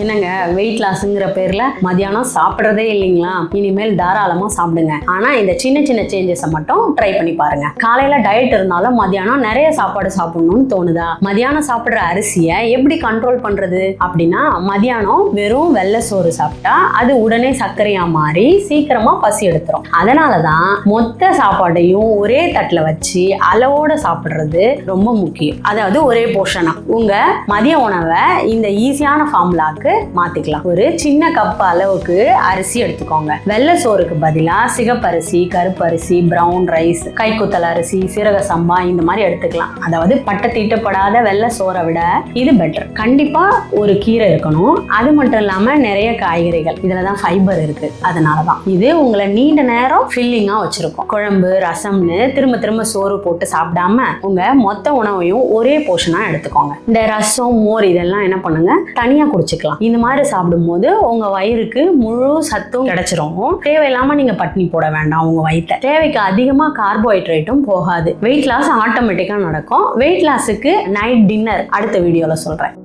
என்னங்க வெயிட் லாஸ்ங்கிற பேர்ல மதியானம் சாப்பிட்றதே இல்லைங்களா? இனிமேல் தாராளமா சாப்பிடுங்க. ஆனா இந்த சின்ன சின்ன சேஞ்சஸை மட்டும் ட்ரை பண்ணி பாருங்க. காலையில டயட் இருந்தாலும் மதியானம் நிறைய சாப்பாடு சாப்பிடணும்னு தோணுதா? மதியானம் சாப்பிடுற அரிசியை எப்படி கண்ட்ரோல் பண்றது அப்படின்னா, மதியானம் வெறும் வெள்ளை சோறு சாப்பிட்டா அது உடனே சர்க்கரையா மாறி சீக்கிரமா பசி எடுத்துரும். அதனாலதான் மொத்த சாப்பாட்டையும் ஒரே தட்டுல வச்சு அளவோட சாப்பிடுறது ரொம்ப முக்கியம். அதாவது ஒரே போர்ஷனா உங்க மதிய உணவை இந்த ஈஸியான ஃபார்முலாக்கு மாத்திக்கலாம். ஒரு சின்ன கப் அளவுக்கு அரிசி எடுத்துக்கோங்க. வெள்ளை சோறுக்கு பதிலா சிகப்பரிசி, கருப்பரிசி, பிரவுன் ரைஸ், கைக்குத்தல் அரிசி, சீரக சம்பா இந்த மாதிரி எடுத்துக்கலாம். அதாவது பட்டை தீட்டப்படாத வெள்ளை சோறை விட இது பெட்டர். கண்டிப்பா ஒரு கீரை இருக்கணும். அது மட்டும் இல்லாம நிறைய காய்கறிகள், இதுலதான் ஃபைபர் இருக்கு. அதனாலதான் இது உங்களை நீண்ட நேரம் ஃபில்லிங்கா வச்சிருக்கும். குழம்பு, ரசம்னு திரும்ப திரும்ப சோறு போட்டு சாப்பிடாம உங்க மொத்த உணவையும் ஒரே போர்ஷனா எடுத்துக்கோங்க. இந்த ரசம், மோர் இதெல்லாம் என்ன பண்ணுங்க, தனியா குடிச்சுக்கலாம். இந்த மாதிரி சாப்பிடும் போது உங்க வயிறுக்கு முழு சத்தும் கிடைச்சிரும். தேவையில்லாம நீங்க பட்னி போட வேண்டாம். உங்க வயிற்ற தேவைக்கு அதிகமா கார்போஹைட்ரேட்டும் போகாது. வெயிட் லாஸ் ஆட்டோமேட்டிக்கா நடக்கும். வெயிட் லாஸுக்கு நைட் டின்னர் அடுத்த வீடியோல சொல்றேன்.